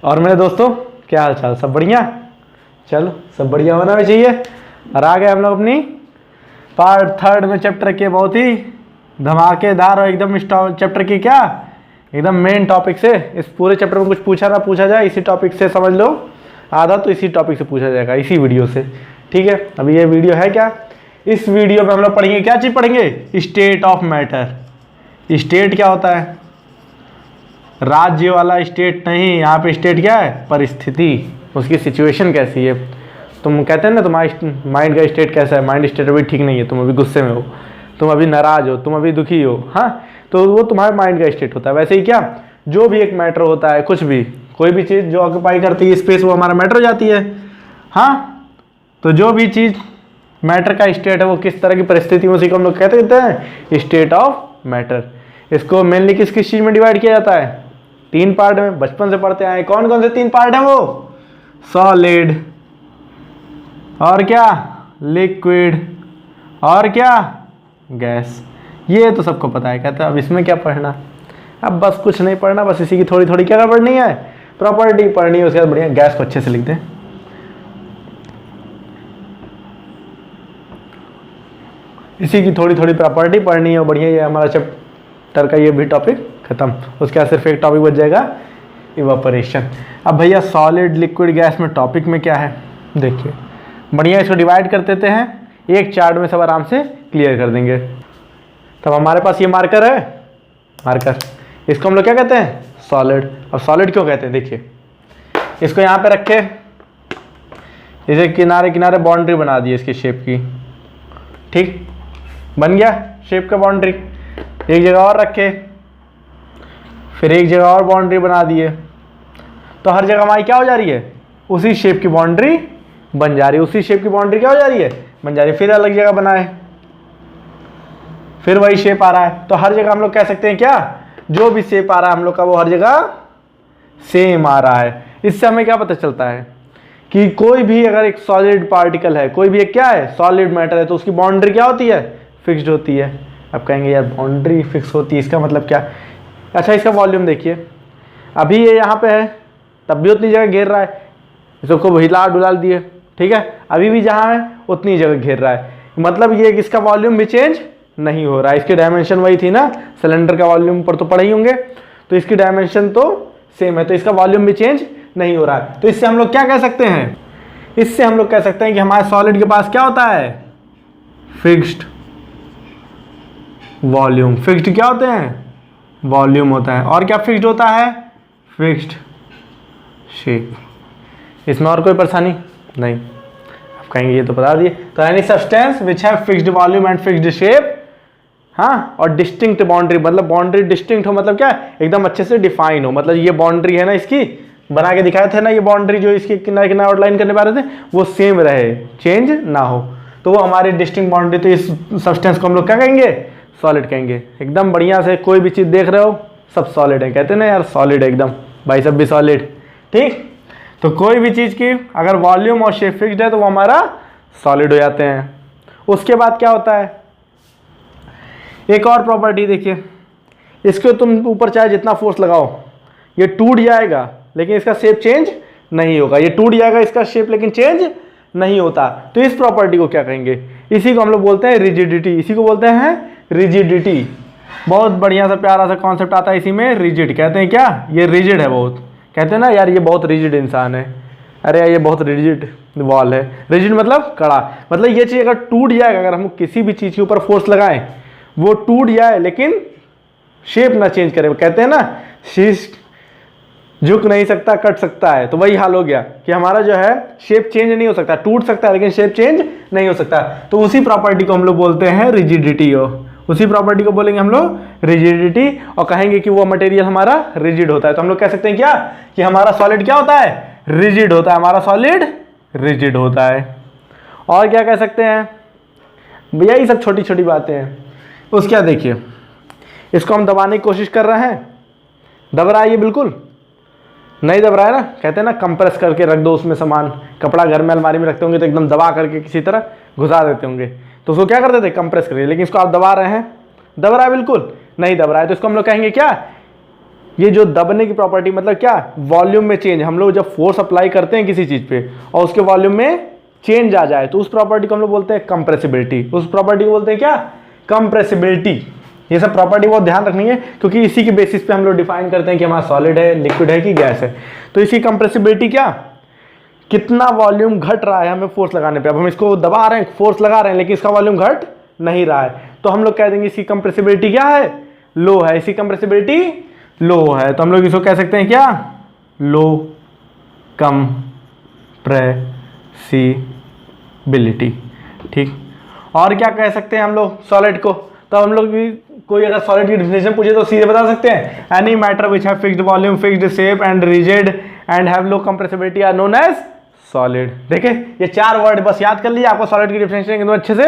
और मेरे दोस्तों, क्या हाल चाल? सब बढ़िया? चलो, सब बढ़िया होना भी चाहिए। और आ गए हम लोग अपनी पार्ट 3 में चैप्टर के बहुत ही धमाकेदार और एकदम चैप्टर की क्या एकदम मेन टॉपिक से। इस पूरे चैप्टर में कुछ पूछा ना पूछा जाए, इसी टॉपिक से समझ लो। आधा तो इसी टॉपिक से पूछा जाएगा, इसी वीडियो से। ठीक है, अभी ये वीडियो है क्या, इस वीडियो में हम लोग पढ़ेंगे, क्या चीज़ पढ़ेंगे? State of matter. स्टेट क्या होता है? राज्य वाला स्टेट नहीं, यहाँ पे स्टेट क्या है? परिस्थिति, उसकी सिचुएशन कैसी है। तुम कहते हैं ना तुम्हारा माइंड का स्टेट कैसा है, माइंड स्टेट अभी ठीक नहीं है, तुम अभी गुस्से में हो, तुम अभी नाराज हो, तुम अभी दुखी हो, हाँ, तो वो तुम्हारे माइंड का स्टेट होता है। वैसे ही क्या, जो भी एक मैटर होता है, कुछ भी, कोई भी चीज़ जो ऑक्यूपाई करती है स्पेस, वो हमारा मैटर हो जाती है। हाँ, तो जो भी चीज़ मैटर का स्टेट है, वो किस तरह की परिस्थिति में, उसी को हम लोग कहते हैं स्टेट ऑफ मैटर। इसको मेनली किस किस चीज़ में डिवाइड किया जाता है? 3 पार्ट में, बचपन से पढ़ते आए। कौन कौन से 3 पार्ट हैं वो? सॉलिड, और क्या? लिक्विड, और क्या? गैस। ये तो सबको पता है। कहते हैं अब इसमें क्या पढ़ना, अब बस कुछ नहीं पढ़ना, बस इसी की थोड़ी थोड़ी क्या पढ़नी है? प्रॉपर्टी पढ़नी है। उसके बाद बढ़िया गैस को अच्छे से लिख दें। इसी की थोड़ी थोड़ी प्रॉपर्टी पढ़नी है, बढ़िया। ये हमारा चैप्टर का ये भी टॉपिक खत्म। उसके बाद सिर्फ एक टॉपिक बच जाएगा, इवापोरेशन। अब भैया सॉलिड, लिक्विड, गैस में टॉपिक में क्या है, देखिए बढ़िया। इसको डिवाइड कर देते हैं, एक चार्ट में सब आराम से क्लियर कर देंगे। तब हमारे पास ये मार्कर है, मार्कर, इसको हम लोग क्या कहते हैं? सॉलिड। अब सॉलिड क्यों कहते हैं? देखिए, इसको यहाँ पे रखे, इसे किनारे किनारे बाउंड्री बना दी इसकी शेप की। ठीक, बन गया शेप का बाउंड्री। एक जगह और रखे, फिर एक जगह और बाउंड्री बना दिए, तो हर जगह हमारी क्या हो जा रही है? उसी शेप की बाउंड्री बन जा रही है। उसी शेप की बाउंड्री क्या हो जा रही है? बन जा रही है। फिर अलग जगह बनाए, फिर वही शेप आ रहा है। तो हर जगह हम लोग कह सकते हैं क्या, जो भी शेप आ रहा है हम लोग का, वो हर जगह सेम आ रहा है। इससे हमें क्या पता चलता है कि कोई भी अगर एक सॉलिड पार्टिकल है, कोई भी एक क्या है, सॉलिड मैटर है, तो उसकी बाउंड्री क्या होती है? फिक्स्ड होती है। अब कहेंगे यार बाउंड्री फिक्स होती है, इसका मतलब क्या? अच्छा, इसका वॉल्यूम देखिए, अभी ये यहाँ पे है, तब भी उतनी जगह घेर रहा है। इसको हिला डुलाल दिए, ठीक है, अभी भी जहाँ है उतनी जगह घेर रहा है। मतलब ये इसका वॉल्यूम भी चेंज नहीं हो रहा है। इसकी डायमेंशन वही थी ना, सिलेंडर का वॉल्यूम पर तो पढ़े ही होंगे, तो इसकी डायमेंशन तो सेम है, तो इसका वॉल्यूम भी चेंज नहीं हो रहा है। तो इससे हम लोग क्या कह सकते हैं? इससे हम लोग कह सकते हैं कि हमारे सॉलिड के पास क्या होता है? Fixed volume. फिक्स्ड क्या होते हैं? वॉल्यूम होता है। और क्या फिक्स्ड होता है? Fixed shape. इसमें और कोई परेशानी नहीं। आप कहेंगे ये तो बता दिए। तो any substance which have fixed volume and fixed shape, हाँ, और डिस्टिंक्ट बाउंड्री, मतलब बाउंड्री डिस्टिंक्ट हो, मतलब क्या, एकदम अच्छे से डिफाइन हो। मतलब ये बाउंड्री है ना, इसकी बना के दिखाए थे ना, ये बाउंड्री जो इसके किनारे किनारे आउटलाइन करने वाले थे, वो सेम रहे, चेंज ना हो, तो वो हमारी डिस्टिंक्ट बाउंड्री। तो इस सब्सटेंस को हम लोग क्या कहेंगे? सॉलिड कहेंगे। एकदम बढ़िया से कोई भी चीज़ देख रहे हो, सब सॉलिड है। कहते हैं ना यार सॉलिड है एकदम, भाई सब भी सॉलिड। ठीक, तो कोई भी चीज़ की अगर वॉल्यूम और शेप फिक्स्ड है तो वो हमारा सॉलिड हो जाते हैं। उसके बाद क्या होता है? एक और प्रॉपर्टी देखिए, इसको तुम ऊपर चाहे जितना फोर्स लगाओ, ये टूट जाएगा, लेकिन इसका शेप चेंज नहीं होगा। ये टूट जाएगा इसका शेप, लेकिन चेंज नहीं होता। तो इस प्रॉपर्टी को क्या कहेंगे? इसी को हम लोग बोलते हैं रिजिडिटी। इसी को बोलते हैं रिजिडिटी। बहुत बढ़िया सा प्यारा सा कॉन्सेप्ट आता है इसी में, रिजिड। कहते हैं क्या, ये रिजिड है बहुत। कहते हैं ना यार ये बहुत रिजिड इंसान है, अरे यार ये बहुत रिजिड वॉल है। रिजिड मतलब कड़ा, मतलब ये चीज़ अगर टूट जाएगा, अगर हम किसी भी चीज़ के ऊपर फोर्स लगाएं, वो टूट जाए लेकिन शेप ना चेंज करे। कहते हैं ना शीश झुक नहीं सकता, कट सकता है। तो वही हाल हो गया कि हमारा जो है शेप चेंज नहीं हो सकता, टूट सकता है लेकिन शेप चेंज नहीं हो सकता। तो उसी प्रॉपर्टी को हम लोग बोलते हैं रिजिडिटी। उसी प्रॉपर्टी को बोलेंगे हम लोग रिजिडिटी, और कहेंगे कि वो मटेरियल हमारा रिजिड होता है। तो हम लोग कह सकते हैं क्या, कि हमारा सॉलिड क्या होता है? रिजिड होता है। हमारा सॉलिड रिजिड होता है। और क्या कह सकते हैं भैया? ये सब छोटी छोटी बातें हैं। उसके बाद देखिए, इसको हम दबाने की कोशिश कर रहे हैं, दब रहा है ये? बिल्कुल नहीं दब रहा है ना। कहते हैं ना कंप्रेस करके रख दो उसमें सामान, कपड़ा घर में अलमारी में रखते होंगे तो एकदम दबा करके किसी तरह घुसा देते होंगे, तो उसको क्या करते थे? कंप्रेस करिए। लेकिन इसको आप दबा रहे हैं, दब रहा है? बिल्कुल नहीं दब रहा है। तो इसको हम लोग कहेंगे क्या? ये जो दबने की प्रॉपर्टी मतलब क्या, वॉल्यूम में चेंज, हम लोग जब फोर्स अप्लाई करते हैं किसी चीज़ पे और उसके वॉल्यूम में चेंज आ जाए तो उस प्रॉपर्टी को हम लोग बोलते हैं कंप्रेसिबिलिटी। उस प्रॉपर्टी को बोलते हैं क्या, कंप्रेसिबिलिटी। ये सब प्रॉपर्टी बहुत ध्यान रखनी है क्योंकि इसी के बेसिस पे हम लोग डिफाइन करते हैं कि हमारा सॉलिड है, लिक्विड है कि गैस है। तो इसकी कंप्रेसिबिलिटी क्या, कितना वॉल्यूम घट रहा है हमें फोर्स लगाने पे। अब हम इसको दबा रहे हैं, फोर्स लगा रहे हैं, लेकिन इसका वॉल्यूम घट नहीं रहा है, तो हम लोग कह देंगे इसकी कंप्रेसिबिलिटी क्या है, लो है। इसकी कंप्रेसिबिलिटी लो है, तो हम लोग इसको कह सकते हैं क्या, लो कंप्रेसिबिलिटी। ठीक, और क्या कह सकते हैं हम लोग सॉलिड को, तो हम लोग भी कोई अगर सॉलिड की डिफिनेशन पूछे तो सीधे बता सकते हैं, any matter which have fixed volume, fixed shape and rigid and have low compressibility are known as solid. देखे, ये 4 वर्ड बस याद कर लिए, आपको सॉलिड की डिफिनेशन एकदम अच्छे से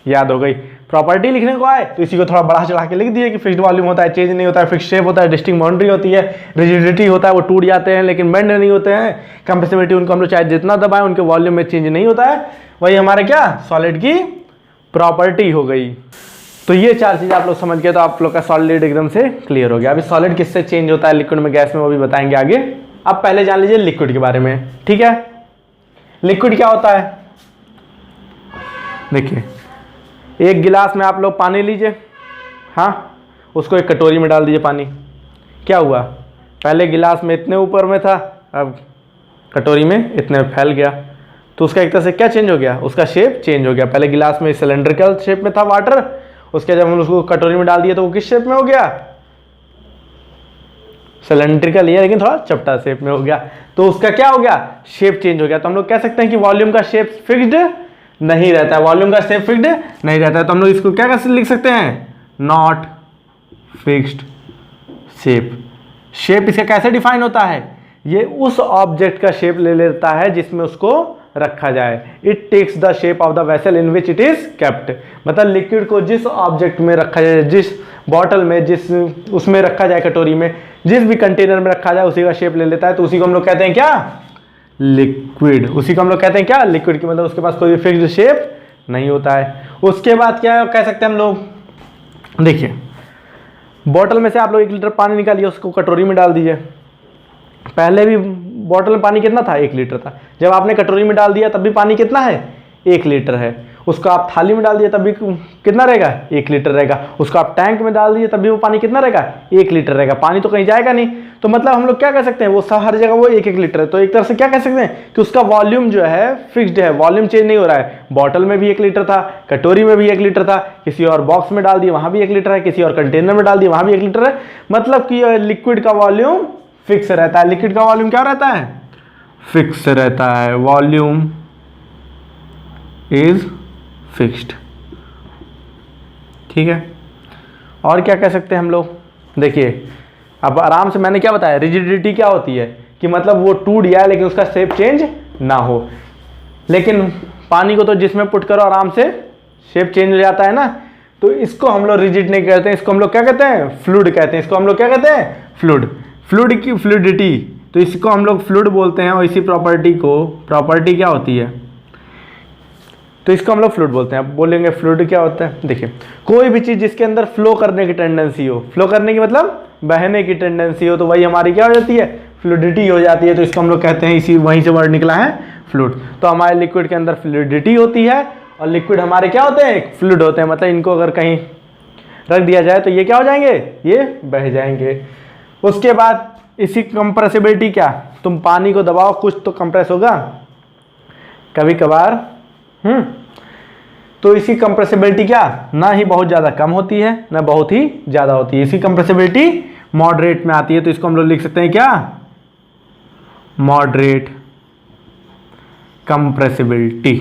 याद हो गई। प्रॉपर्टी लिखने को आए तो इसी को थोड़ा बढ़ा चढ़ा के लिख दिए कि फिक्स्ड वॉल्यूम होता है, चेंज नहीं होता है, फिक्स्ड शेप होता है, डिस्टिंक्ट बाउंड्री होती है, रिजिडिटी होता है, वो टूट जाते हैं लेकिन बेंड नहीं होते हैं, कंप्रेसिबिलिटी उनको हम लोग चाहे जितना दबाएं उनके वॉल्यूम में चेंज नहीं होता है, वही हमारे क्या सॉलिड की प्रॉपर्टी हो गई। तो ये 4 चीज़ आप लोग समझ गए तो आप लोग का सॉलिड एकदम से क्लियर हो गया। अभी सॉलिड किससे चेंज होता है, लिक्विड में, गैस में, वो भी बताएंगे आगे। अब पहले जान लीजिए लिक्विड के बारे में, ठीक है। लिक्विड क्या होता है, देखिए एक गिलास में आप लोग पानी लीजिए, हाँ, उसको एक कटोरी में डाल दीजिए पानी, क्या हुआ, पहले गिलास में इतने ऊपर में था, अब कटोरी में इतने में फैल गया, तो उसका एक तरह से क्या चेंज हो गया, उसका शेप चेंज हो गया। पहले गिलास में सिलेंड्रिकल शेप में था वाटर, उसके जब हम उसको कटोरी में डाल दिए तो वो किस शेप में हो गया, सिलेंड्रिकल ही है लेकिन थोड़ा चपटा शेप में हो गया, तो उसका क्या हो गया, शेप चेंज हो गया। तो हम लोग कह सकते हैं कि वॉल्यूम का शेप फिक्स्ड नहीं रहता है, वॉल्यूम का शेप फिक्स्ड नहीं रहता है, तो हम लोग इसको क्या कैसे लिख सकते हैं, नॉट फिक्स्ड शेप। शेप इसका कैसे डिफाइन होता है, ये उस ऑब्जेक्ट का शेप ले लेता है जिसमें उसको रखा जाए। It takes the shape of the vessel in which it is kept, मतलब लिक्विड को जिस ऑब्जेक्ट में रखा जाए, जिस बॉटल में, जिस उसमें रखा जाए, कटोरी में, जिस भी कंटेनर में रखा जाए उसी का शेप ले लेता है, तो उसी को हम लोग कहते हैं क्या, लिक्विड। उसी को हम लोग कहते हैं क्या, लिक्विड की, मतलब उसके पास कोई भी फिक्स्ड शेप नहीं होता है। उसके बाद क्या कह सकते हैं हम लोग, देखिए बॉटल में से आप लोग 1 लीटर पानी निकालिए, उसको कटोरी में डाल दीजिए। पहले भी बॉटल में पानी कितना था, 1 लीटर था, जब आपने कटोरी में डाल दिया तब भी पानी कितना है, 1 लीटर है। उसको आप थाली में डाल दिए तब भी कितना रहेगा, 1 लीटर रहेगा। उसको आप टैंक में डाल दिए तब भी वो पानी कितना रहेगा, 1 लीटर रहेगा। पानी तो कहीं जाएगा नहीं, तो मतलब हम लोग क्या कह सकते हैं, वो हर जगह वो 1-1 लीटर है। तो एक तरह से क्या कह सकते हैं कि उसका वॉल्यूम जो है फिक्स्ड है, वॉल्यूम चेंज नहीं हो रहा है। बॉटल में भी 1 लीटर था, कटोरी में भी 1 लीटर था, किसी और बॉक्स में डाल दिए वहां भी 1 लीटर है, किसी और कंटेनर में डाल दिए वहां भी 1 लीटर है। मतलब कि लिक्विड का वॉल्यूम फिक्स रहता है। लिक्विड का वॉल्यूम क्या रहता है, फिक्स रहता है, वॉल्यूम इज फिक्स्ड, ठीक है। और क्या कह सकते हैं हम लोग, देखिए अब आराम से, मैंने क्या बताया, रिजिडिटी क्या होती है कि मतलब वो टूट गया लेकिन उसका शेप चेंज ना हो। लेकिन पानी को तो जिसमें पुट करो आराम से शेप चेंज हो जाता है ना, तो इसको हम लोग रिजिड नहीं कहते हैं, इसको हम लोग क्या कहते हैं, फ्लूइड कहते हैं। इसको हम लोग क्या कहते हैं, फ्लूइड। फ्लूइड की फ्लूइडिटी, तो इसको हम लोग फ्लूइड बोलते हैं। और इसी प्रॉपर्टी को, प्रॉपर्टी क्या होती है, तो इसको हम लोग फ्लूइड बोलते हैं। अब बोलेंगे फ्लूइड क्या होता है, देखिए कोई भी चीज़ जिसके अंदर फ्लो करने की टेंडेंसी हो, फ्लो करने की मतलब बहने की टेंडेंसी हो, तो वही हमारी क्या हो जाती है, फ्लूइडिटी हो जाती है। तो इसको हम लोग कहते हैं, इसी वहीं से वर्ड निकला है फ्लूइड। तो हमारे लिक्विड के अंदर फ्लूइडिटी होती है और लिक्विड हमारे क्या होते हैं, फ्लूइड होते हैं। मतलब इनको अगर कहीं रख दिया जाए तो ये क्या हो जाएंगे, ये बह जाएंगे। उसके बाद इसी कंप्रेसिबिलिटी, क्या तुम पानी को दबाओ कुछ तो कंप्रेस होगा कभी कभार, तो इसी कंप्रेसिबिलिटी क्या, ना ही बहुत ज़्यादा कम होती है ना बहुत ही ज़्यादा होती है। इसी कंप्रेसिबिलिटी मॉडरेट में आती है। तो इसको हम लोग लिख सकते हैं क्या, मॉडरेट कंप्रेसिबिलिटी,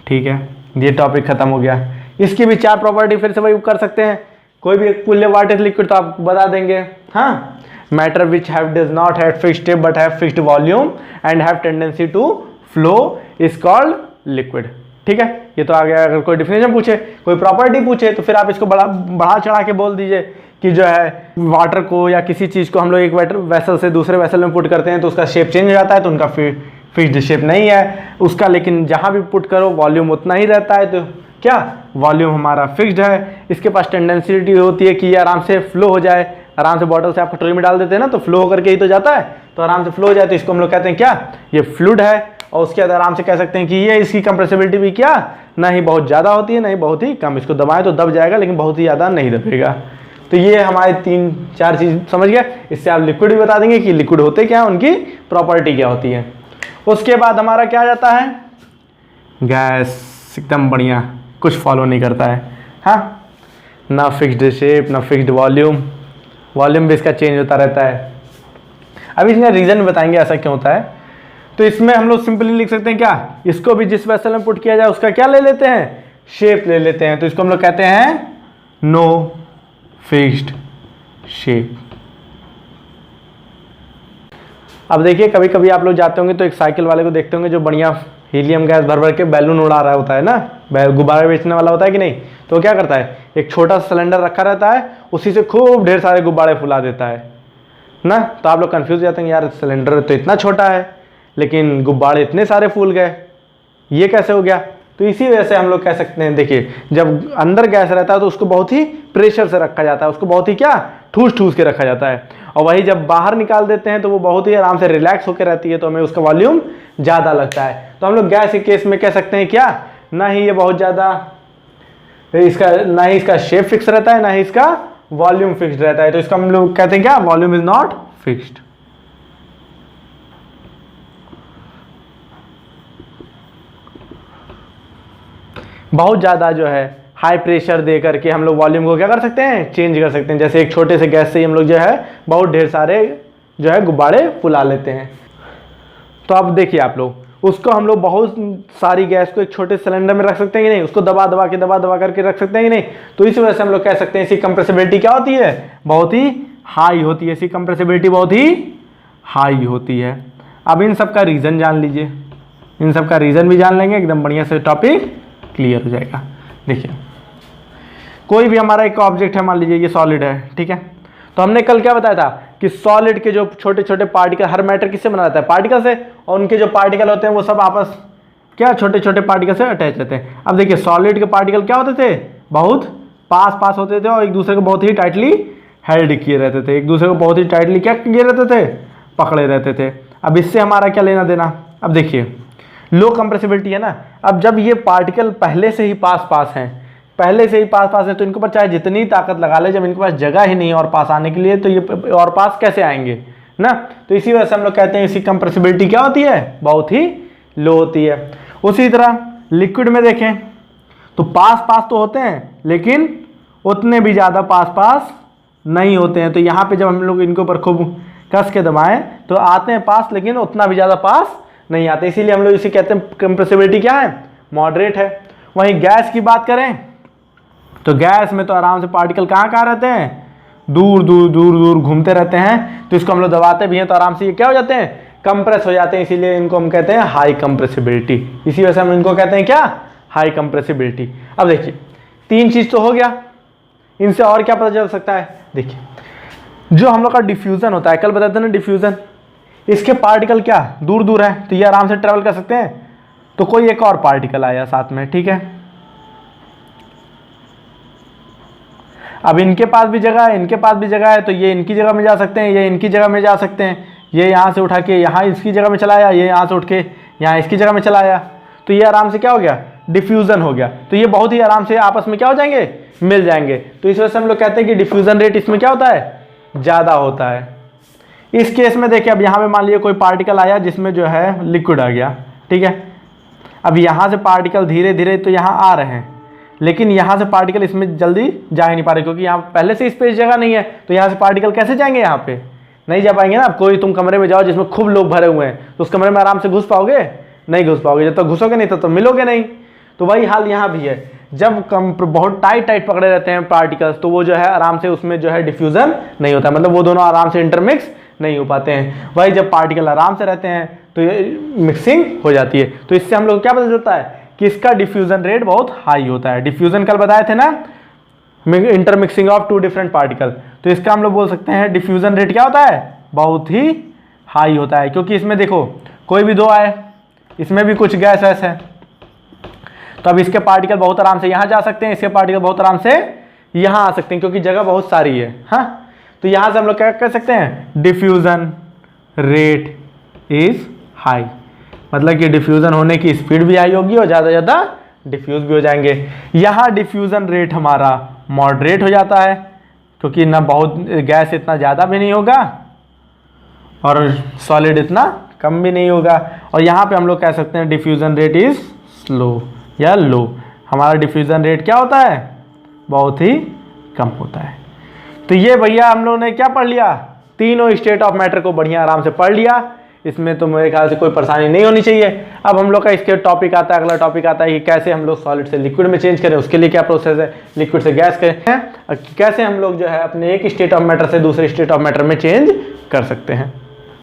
ठीक है। ये टॉपिक खत्म हो गया। इसकी भी 4 प्रॉपर्टी फिर से वही कर सकते हैं। कोई भी कुल्ले वाटर लिक्विड तो आप बता देंगे, हाँ, matter which have does not have fixed shape but have fixed volume and have tendency to flow is called liquid, ठीक है। ये तो आ गया। अगर कोई डिफिनेशन पूछे, कोई प्रॉपर्टी पूछे, तो फिर आप इसको बढ़ा चढ़ा के बोल दीजिए कि जो है वाटर को या किसी चीज़ को हम लोग एक वेसल से दूसरे वेसल में पुट करते हैं तो उसका शेप चेंज हो जाता है, तो उनका फिक्स्ड शेप नहीं है उसका, लेकिन जहाँ भी पुट करो वॉल्यूम उतना ही रहता है। तो क्या, वॉल्यूम हमारा फिक्स्ड है। इसके पास टेंडेंसी होती है कि ये आराम से फ्लो हो जाए, आराम से बॉटल से आप कटोरी में डाल देते हैं ना, तो फ्लो होकर के ही तो जाता है, तो आराम से फ्लो हो जाए, तो इसको हम लोग कहते हैं क्या, ये फ्लूइड है। और उसके बाद आराम से कह सकते हैं कि ये इसकी कंप्रेसिबिलिटी भी क्या, ना ही बहुत ज़्यादा होती है ना ही बहुत ही कम। इसको दबाएं तो दब जाएगा, लेकिन बहुत ही ज़्यादा नहीं दबेगा। तो ये हमारे 3-4 चीज़ समझ गए। इससे आप लिक्विड भी बता देंगे कि लिक्विड होते क्या, उनकी प्रॉपर्टी क्या होती है। उसके बाद हमारा क्या आ जाता है, गैस। एकदम बढ़िया, कुछ फॉलो नहीं करता है, हाँ, ना फिक्स्ड शेप ना फिक्स्ड वॉल्यूम, वॉल्यूम भी इसका चेंज होता रहता है। अभी इसमें रीज़न बताएंगे ऐसा क्यों होता है। तो इसमें हम लोग सिंपली लिख सकते हैं क्या, इसको भी जिस वेसल में पुट किया जाए उसका क्या ले लेते हैं, शेप ले लेते हैं। तो इसको हम लोग कहते हैं नो फिक्स्ड शेप। अब देखिए, कभी कभी आप लोग जाते होंगे तो एक साइकिल वाले को देखते होंगे जो बढ़िया हीलियम गैस भर भर के बैलून उड़ा रहा होता है ना, गुब्बारे बेचने वाला होता है कि नहीं। तो क्या करता है, एक छोटा सा सिलेंडर रखा रहता है, उसी से खूब ढेर सारे गुब्बारे फुला देता है ना। तो आप लोग कंफ्यूज हो जाते हैं, यार सिलेंडर तो इतना छोटा है लेकिन गुब्बारे इतने सारे फूल गए, ये कैसे हो गया। तो इसी वजह से हम लोग कह सकते हैं, देखिए जब अंदर गैस रहता है तो उसको बहुत ही प्रेशर से रखा जाता है, उसको बहुत ही क्या, ठूस ठूस के रखा जाता है। और वही जब बाहर निकाल देते हैं तो वो बहुत ही आराम से रिलैक्स होकर रहती है, तो हमें उसका वॉल्यूम ज़्यादा लगता है। तो हम लोग गैस के केस में कह सकते हैं क्या, ना ही ये बहुत ज़्यादा इसका, ना ही इसका शेप फिक्स रहता है, ना ही इसका वॉल्यूम फिक्स्ड रहता है। तो इसका हम लोग कहते हैं क्या, वॉल्यूम इज नॉट फिक्स्ड। बहुत ज़्यादा जो है हाई प्रेशर दे करके हम लोग वॉल्यूम को क्या कर सकते हैं, चेंज कर सकते हैं। जैसे एक छोटे से गैस से ही हम लोग जो है बहुत ढेर सारे जो है गुब्बारे फुला लेते हैं। तो अब देखिए आप लोग, उसको हम लोग बहुत सारी गैस को एक छोटे सिलेंडर में रख सकते हैं कि नहीं, उसको दबा दबा करके रख सकते हैं कि नहीं। तो इस वजह से हम लोग कह सकते हैं इसकी कंप्रेसिबिलिटी क्या होती है, बहुत ही हाई होती है। इसकी कंप्रेसिबिलिटी बहुत ही हाई होती है। अब इन सब का रीज़न जान लीजिए, इन सब का रीज़न भी जान लेंगे, एकदम बढ़िया से टॉपिक क्लियर हो जाएगा। देखिए, कोई भी हमारा एक ऑब्जेक्ट है, मान लीजिए ये सॉलिड है, ठीक है। तो हमने कल क्या बताया था कि सॉलिड के जो छोटे छोटे पार्टिकल, हर मैटर किससे बना रहता है, पार्टिकल से, और उनके जो पार्टिकल होते हैं वो सब आपस क्या, छोटे छोटे पार्टिकल से अटैच रहते हैं। अब देखिए, सॉलिड के पार्टिकल क्या होते थे, बहुत पास पास होते थे और एक दूसरे को बहुत ही टाइटली हेल्ड किए रहते थे, एक दूसरे को बहुत ही टाइटली क्या किए रहते थे, पकड़े रहते थे। अब इससे हमारा क्या लेना देना। अब देखिए, लो कंप्रेसिबिलिटी है ना। अब जब ये पार्टिकल पहले से ही पास पास हैं, पहले से ही पास पास है, तो इनके ऊपर चाहे जितनी ताकत लगा ले, जब इनके पास जगह ही नहीं है और पास आने के लिए, तो ये और पास कैसे आएंगे ना। तो इसी वजह से हम लोग कहते हैं इसकी कंप्रेसिबिलिटी क्या होती है, बहुत ही लो होती है। उसी तरह लिक्विड में देखें तो पास पास तो होते हैं, लेकिन उतने भी ज़्यादा पास पास नहीं होते हैं। तो यहाँ पे जब हम लोग इनके ऊपर खूब कस के दबाएं तो आते हैं पास, लेकिन उतना भी ज़्यादा पास नहीं आते। इसीलिए हम लोग इसे कहते हैं कंप्रेसिबिलिटी क्या है, मॉडरेट है। वहीं गैस की बात करें तो गैस में तो आराम से पार्टिकल कहाँ रहते हैं, दूर दूर दूर दूर घूमते रहते हैं। तो इसको हम लोग दबाते भी हैं तो आराम से ये क्या हो जाते हैं, कंप्रेस हो जाते हैं। इसीलिए इनको हम कहते हैं हाई कंप्रेसिबिलिटी। इसी वजह से हम इनको कहते हैं क्या, हाई कंप्रेसिबिलिटी। अब देखिए, 3 चीज़ तो हो गया, इनसे और क्या पता चल सकता है। देखिए, जो हम लोग का डिफ्यूज़न होता है, कल बताते हैं ना डिफ्यूज़न, इसके पार्टिकल क्या दूर दूर है, तो ये आराम से ट्रेवल कर सकते हैं। तो कोई एक और पार्टिकल आया साथ में, ठीक है। अब इनके पास भी जगह है, इनके पास भी जगह है, तो ये इनकी जगह में जा सकते हैं, ये इनकी जगह में जा सकते हैं। ये यहाँ से उठा के यहाँ इसकी जगह में चला आया, ये यहाँ से उठ के यहाँ इसकी जगह में चला आया। तो ये आराम से क्या हो गया, डिफ्यूज़न हो गया। तो ये बहुत ही आराम से आपस में क्या हो जाएंगे, मिल जाएंगे। तो इस वजह से हम लोग कहते हैं कि डिफ्यूज़न रेट इसमें क्या होता है, ज़्यादा होता है। इस केस में देखिए, अब यहाँ पे मान लीजिए कोई पार्टिकल आया जिसमें जो है लिक्विड आ गया, ठीक है। अब यहाँ से पार्टिकल धीरे धीरे तो यहाँ आ रहे हैं, लेकिन यहाँ से पार्टिकल इसमें जल्दी जा ही नहीं पा रहे, क्योंकि यहाँ पहले से स्पेस जगह नहीं है। तो यहाँ से पार्टिकल कैसे जाएंगे, यहाँ पे नहीं जा पाएंगे ना। अब कोई तुम कमरे में जाओ जिसमें खूब लोग भरे हुए हैं, तो उस कमरे में आराम से घुस पाओगे, नहीं घुस पाओगे। जब तक घुसोगे नहीं तो मिलोगे नहीं। तो वही हाल यहाँ भी है, जब बहुत टाइट पकड़े रहते हैं पार्टिकल्स, तो वो जो है आराम से उसमें जो है डिफ्यूज़न नहीं होता, मतलब वो दोनों आराम से इंटरमिक्स नहीं हो पाते हैं। वही जब पार्टिकल आराम से रहते हैं तो ये मिक्सिंग हो जाती है। तो इससे हम लोग क्या पता चलता है कि इसका डिफ्यूज़न रेट बहुत हाई होता है। डिफ्यूज़न कल बताए थे ना, इंटरमिक्सिंग ऑफ 2 डिफरेंट पार्टिकल। तो इसका हम लोग बोल सकते हैं डिफ्यूज़न रेट क्या होता है, बहुत ही हाई होता है। क्योंकि इसमें देखो, कोई भी 2 आए, इसमें भी कुछ गैस वैस है, तो अब इसके पार्टिकल बहुत आराम से यहाँ जा सकते हैं, इसके पार्टिकल बहुत आराम से यहाँ आ सकते हैं, क्योंकि जगह बहुत सारी है। हाँ, तो यहाँ से हम लोग क्या कह सकते हैं, डिफ्यूज़न रेट इज हाई, मतलब कि डिफ्यूज़न होने की स्पीड भी हाई होगी और ज़्यादा ज़्यादा डिफ्यूज़ भी हो जाएंगे। यहाँ डिफ्यूज़न रेट हमारा मॉडरेट हो जाता है क्योंकि ना बहुत गैस इतना ज़्यादा भी नहीं होगा और सॉलिड इतना कम भी नहीं होगा। और यहाँ पे हम लोग कह सकते हैं डिफ्यूज़न रेट इज़ स्लो या लो, हमारा डिफ्यूज़न रेट क्या होता है, बहुत ही कम होता है। तो ये भैया हम लोगों ने क्या पढ़ लिया, तीनों स्टेट ऑफ मैटर को बढ़िया आराम से पढ़ लिया, इसमें तो मेरे ख्याल से कोई परेशानी नहीं होनी चाहिए। अब हम लोग का इसके टॉपिक आता है, अगला टॉपिक आता है कि कैसे हम लोग सॉलिड से लिक्विड में चेंज करें, उसके लिए क्या प्रोसेस है, लिक्विड से गैस करें, और कैसे हम लोग जो है अपने एक स्टेट ऑफ मैटर से दूसरे स्टेट ऑफ मैटर में चेंज कर सकते हैं।